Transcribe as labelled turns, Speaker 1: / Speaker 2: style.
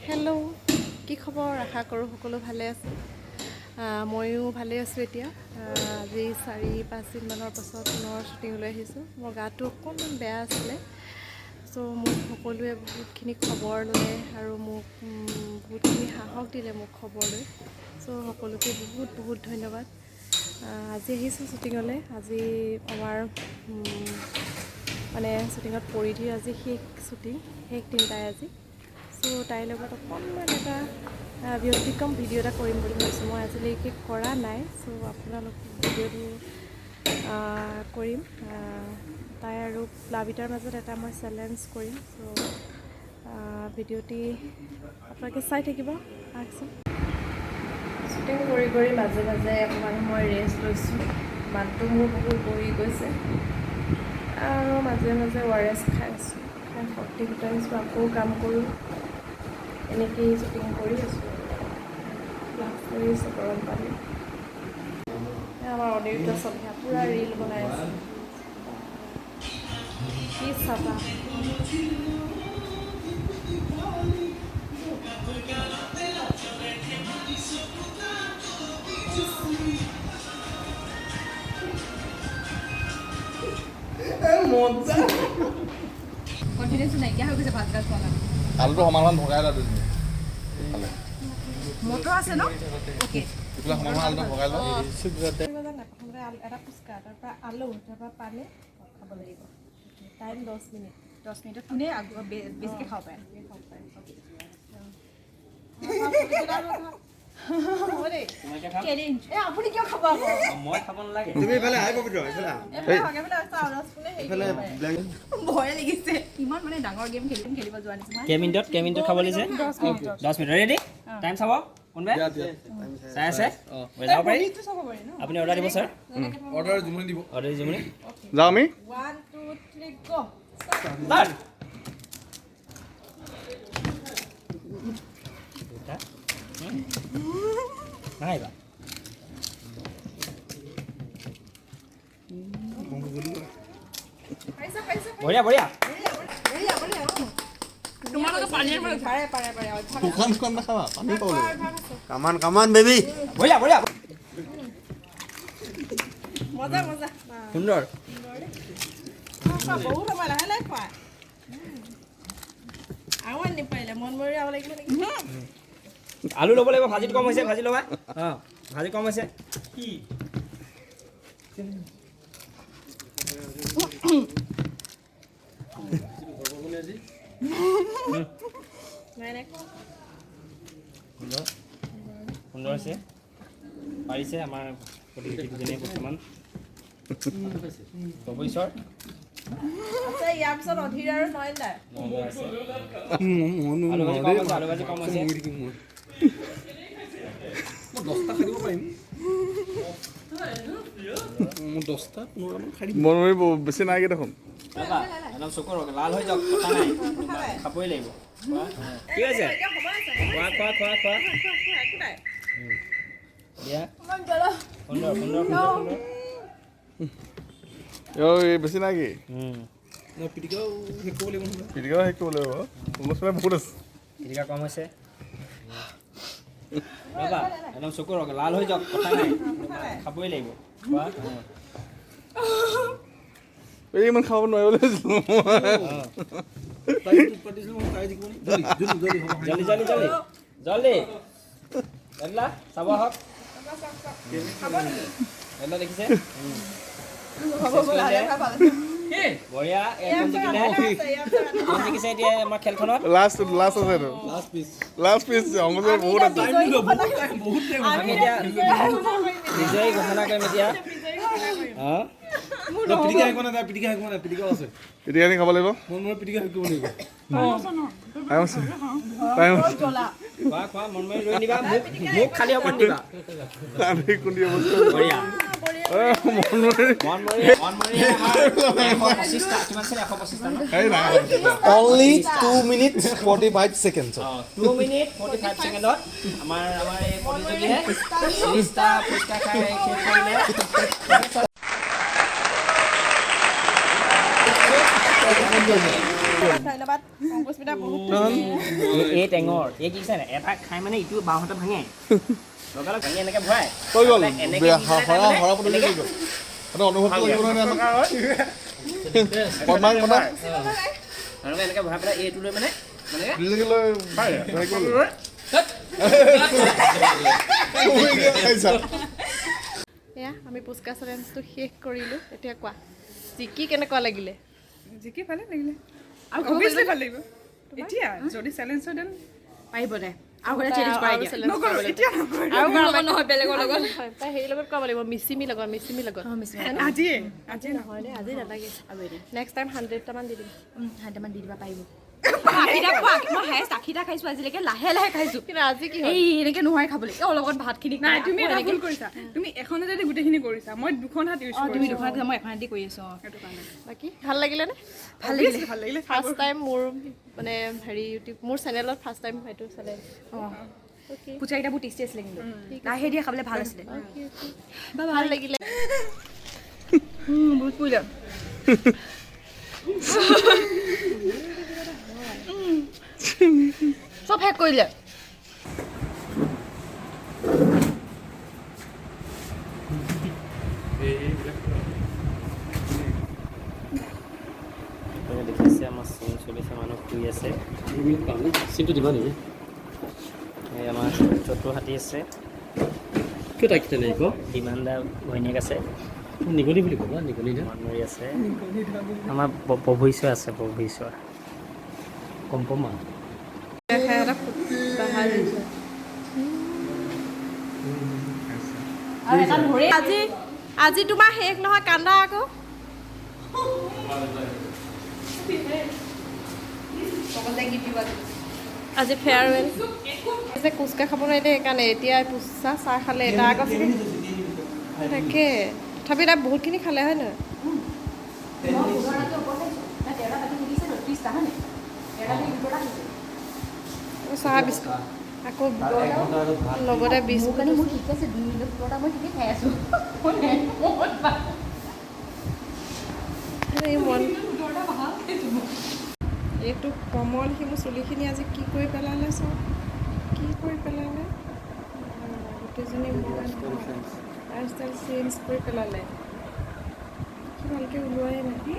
Speaker 1: Hello' কি খবৰ? আশা কৰোঁ সকলো ভালে আছে। ময়ো ভালে আছোঁ এতিয়া। আজি 4-5 দিনমানৰ পাছত পুনৰ শ্বুটিঙলৈ আহিছোঁ। মোৰ গাটো অকণমান বেয়া আছিলে। চ' মোক সকলোৱে বহুতখিনি খবৰ ল'লে আৰু মোক বহুতখিনি সাহস দিলে মোক খবৰ লৈ। চ' সকলোকে বহুত বহুত ধন্যবাদ। আজি আহিছোঁ শ্বুটিঙলৈ। আজি আমাৰ মানে শ্বুটিঙত পৰিধিৰ আজি শেষ শ্বুটিং, শেষ দিনটাই আজি। চ' তাইৰ লগত অকণমান এটা ব্যতিক্ৰম ভিডিঅ' এটা কৰিম বুলি ভাবিছোঁ। মই আজিলৈকে কৰা নাই। চ' আপোনালোক ভিডিঅ'টো কৰিম। তাই আৰু প্লাবিতাৰ মাজত এটা মই চেলেঞ্জ কৰিম। চ' ভিডিঅ'টি আপোনালোকে চাই থাকিব। আহকচোন। শ্বুটিং কৰি কৰি মাজে মাজে অকণমান মই ৰেষ্ট লৈছোঁ। মাতটো মোৰ বহুত বহি গৈছে আৰু মাজে মাজে ORS খাই আছোঁ। খাই শক্তি গোটাই আছোঁ। আকৌ কাম কৰোঁ। এনেকেই শ্বুটিং কৰি আছোঁ। লাভ কৰি আছোঁ গৰম পানী। আমাৰ অনিৰুদ্ধ চলিহা পূৰা ৰীল বনাই আছে। কি চাবা।
Speaker 2: কনফিডেন্স নাইকিয়া হৈ গৈছে ভাত গাল খোৱা কাৰণে।
Speaker 3: আলুটো সমান ভগাই লোৱা দুজনী
Speaker 2: মটৰ আছে ন? অ'কে।
Speaker 3: এইফালে সমান আলুটো ভগাই লোৱা।
Speaker 1: প্ৰথমতে এটা ফুচকা, তাৰপৰা আলু, তাৰপৰা পানী খাব লাগিব। Time 10 minute.
Speaker 2: 10 মিনিটত কোনে বেছিকৈ খাব পাৰে? আপুনি কিয় খাব আকৌ?
Speaker 4: মই খাব নালাগে।
Speaker 3: তুমি এইফালে আহি পবিত্ৰ এইফালে
Speaker 2: ভয়ে লাগিছে। ইমান মানে ডাঙৰ গেম খেলিব যোৱা নিচিনা।
Speaker 4: কেমিনটোত খাব লাগিছে 10 মিনিট ৰেডি টাইম চাব কোনবাই চাই আছে যাব পাৰি আপুনি অৰ্ডাৰ দিব স্যাৰ
Speaker 3: অৰ্ডাৰ জুমনি দিব
Speaker 4: অৰ্ডাৰ জুমনি
Speaker 3: যাও আমি
Speaker 1: 1 2 3 গো।
Speaker 4: স্টাৰ্ট নাই বা বঢ়িয়া বঢ়িয়া
Speaker 2: তোমালোকে পানীৰ পৰা
Speaker 1: পাৰে।
Speaker 3: দোকান দোকান নাখাবা পানী পাব লাগিব
Speaker 5: কামান বেবি
Speaker 4: বঢ়িয়া বঢ়িয়া
Speaker 1: মজা মজা।
Speaker 4: সুন্দৰ
Speaker 1: বহুত সময় লাহে লাহে খোৱা। আৰু আনি পাৰিলে মন মৰি আব লাগিব নেকি?
Speaker 4: আলু ল'ব লাগিব ভাজিটো কম হৈছে ভাজি ল'বা অঁ ভাজি কম হৈছে কি সুন্দৰ সুন্দৰ হৈছে পাৰিছে আমাৰ প্ৰতিযোগীজনীয়ে বৰ্তমান প্ৰভেশ্বৰ
Speaker 1: আচ্ছা, ইয়াৰ পিছত অধীৰ আৰু নয়নদাৰ।
Speaker 4: আলু ভাজি কম হৈছে
Speaker 3: মই 10টা খাই দিব পাৰিম মই 10টা 15টামান খাই দিম মন বেছি নাইগে দেখোন
Speaker 4: ৰ'বা একদম চকুৰ লাল হৈ যাওক কথা নাই খাবই লাগিব কি হৈছে খোৱা খোৱা খোৱা খোৱা দিয়া সুন্দৰ সুন্দৰ সুন্দৰ
Speaker 3: এই বেছি নাই কি পিটিকাও শেষ কৰিব লাগিব পিটিকাও শেষ কৰিব লাগিব মছলা বহুত আছে
Speaker 4: পিটিকা কম হৈছে ৰ'বা একদম চকুৰ লাল হৈ যাওক কথা নাই খাবই লাগিব খোৱা
Speaker 3: এই ইমান খাব নোৱাৰিব লাগিছিলোঁ
Speaker 4: জলদি জলদি জলদি জলদি এলা চাব আহক এলা দেখিছে বঢ়িয়া এখন জিকিলে এখন জিকিছে এতিয়া আমাৰ খেলখনত
Speaker 3: লাষ্ট আছে এইটো লাষ্ট পিচ অংগজৰ বহুত আছে
Speaker 4: আমি এতিয়া বিজয়ী ঘোষণা কৰিম এতিয়া অঁ
Speaker 3: পিটিকা আছে পিটিকা খাব লাগিব পিটিকা শেষ কৰিব লাগিব
Speaker 4: খোৱা খোৱা মন মাৰি ৰৈ দিবা মোক খালী অকণ দিবা বঢ়িয়া মন মাৰি 125টা কিমান আছিলে 125টা
Speaker 5: only 2 minutes 45 seconds
Speaker 4: 2 মিনিট 45 ছেকেণ্ডত আমাৰ এই প্ৰতিযোগীয়ে 30টা ফুচকা খাই শেষ কৰিলে
Speaker 2: ধন্যবাদ পংকজপিতা বহুত
Speaker 4: এই টেঙৰ এই কি কৈছে এটা খাই মানে ইটো বাওঁহাতে ভাঙে লগালগ ভাঙি এনেকৈ ভৰাই
Speaker 3: হৈ গ'ল
Speaker 4: এনেকৈ
Speaker 3: হৰা পদূলি হৈ গ'ল এটা অনুভৱটো লাগিব নহয় কৰ্মাং বনাই
Speaker 4: এনেকৈ ভৰাই পেলাই এইটো লৈ মানে
Speaker 3: দুজনীকে লৈ
Speaker 1: এয়া আমি পুচকা চেলেঞ্জটো শেষ কৰিলোঁ এতিয়া কোৱা জিকি কেনেকুৱা লাগিলে
Speaker 2: জিকি ভালে লাগিলে আৰু অভিয়াছলি ভাল লাগিব এতিয়া যদি চেলেঞ্জ হয় দেন পাৰিব দে আৰু এটা চেলেঞ্জ কৰাই দিয়া নকৰো এতিয়া নকৰো আৰু লগত নহয় বেলেগৰ লগত
Speaker 1: তাই হেৰি লগত ক'ব লাগিব মিচিমি লগত
Speaker 2: আজি
Speaker 1: নহয় দেই আজি নালাগে নেক্সট টাইম 100টামান দি দিম
Speaker 2: 100টামান দি দিবা পাৰিব আখিটা খোৱা মই হায়েষ্ট আখিটা খাইছোঁ আজিলৈকে লাহে লাহে খাইছোঁ
Speaker 1: কিন্তু আজি কি
Speaker 2: এই এনেকৈ নোহোৱাই খাবলৈ অলপত ভাতখিনি নাই তুমি এটা ভুল কৰিছা তুমি এখন হাতেদি গোটেইখিনি কৰিছা মই দুখন হাত ইউজ কৰিছোঁ তুমি দুখন হাত মই এখন হাত দি কৰি আছোঁ সেইটো কাৰণে
Speaker 1: বাকী ভাল লাগিলেনে
Speaker 2: ভাল লাগিলে
Speaker 1: ফাৰ্ষ্ট টাইম মোৰ মানে হেৰি ইউটিউব মোৰ চেনেলত ফাৰ্ষ্ট টাইম সেইটো চেলেঞ্জ
Speaker 2: অঁ
Speaker 1: অ'কে
Speaker 2: পুচাকেইটা বহুত টেষ্টি আছিলে কিন্তু লাহে দিয়ে খাবলৈ ভাল আছিলে
Speaker 1: ভাল লাগিলে
Speaker 2: বহুত পৰিলে চব শেষ কৰিলে
Speaker 4: দেখিছে আমাৰ চিন চলিছে মানুহ শুই আছে
Speaker 6: চিনটো দিবা নেকি
Speaker 4: এই আমাৰ চতুৰ হাতী আছে
Speaker 6: কিয় তাক তেনেকৈ ক
Speaker 4: ডিমানদা ঘৈণীয়েক আছে
Speaker 6: নিগনি বুলি ক'বা নিগনি দা
Speaker 4: মনমৰি আছে আমাৰ প্ৰভুশ্বৰ আছে প্ৰভুশ্বৰ
Speaker 6: কম্পমা
Speaker 1: আজি আজি তোমাৰ শেষ নহয় কান্দা আকৌ আজি ফেয়াৰৱেল যে কুচকা খাব নোৱাৰিলে সেইকাৰণে এতিয়া পুচা চাহ খালে এটা আগত তাকে তথাপি তাই বহুতখিনি খালে হয় নহয় চাহ বিস্কুট আকৌ লগতে বিস্কুট
Speaker 2: মোৰ ঠিক আছে 2 মিনিটৰ ভিতৰত মই ঠিকেই খাই আছোঁ
Speaker 1: এই মন এইটো কমল সি মোৰ চুলিখিনি আজি কি কৰি পেলালে চব কি কৰি পেলালে গোটেইজনী লাইফষ্টাইল চেঞ্জ কৰি পেলালে ভালকৈ ওলোৱাই নাই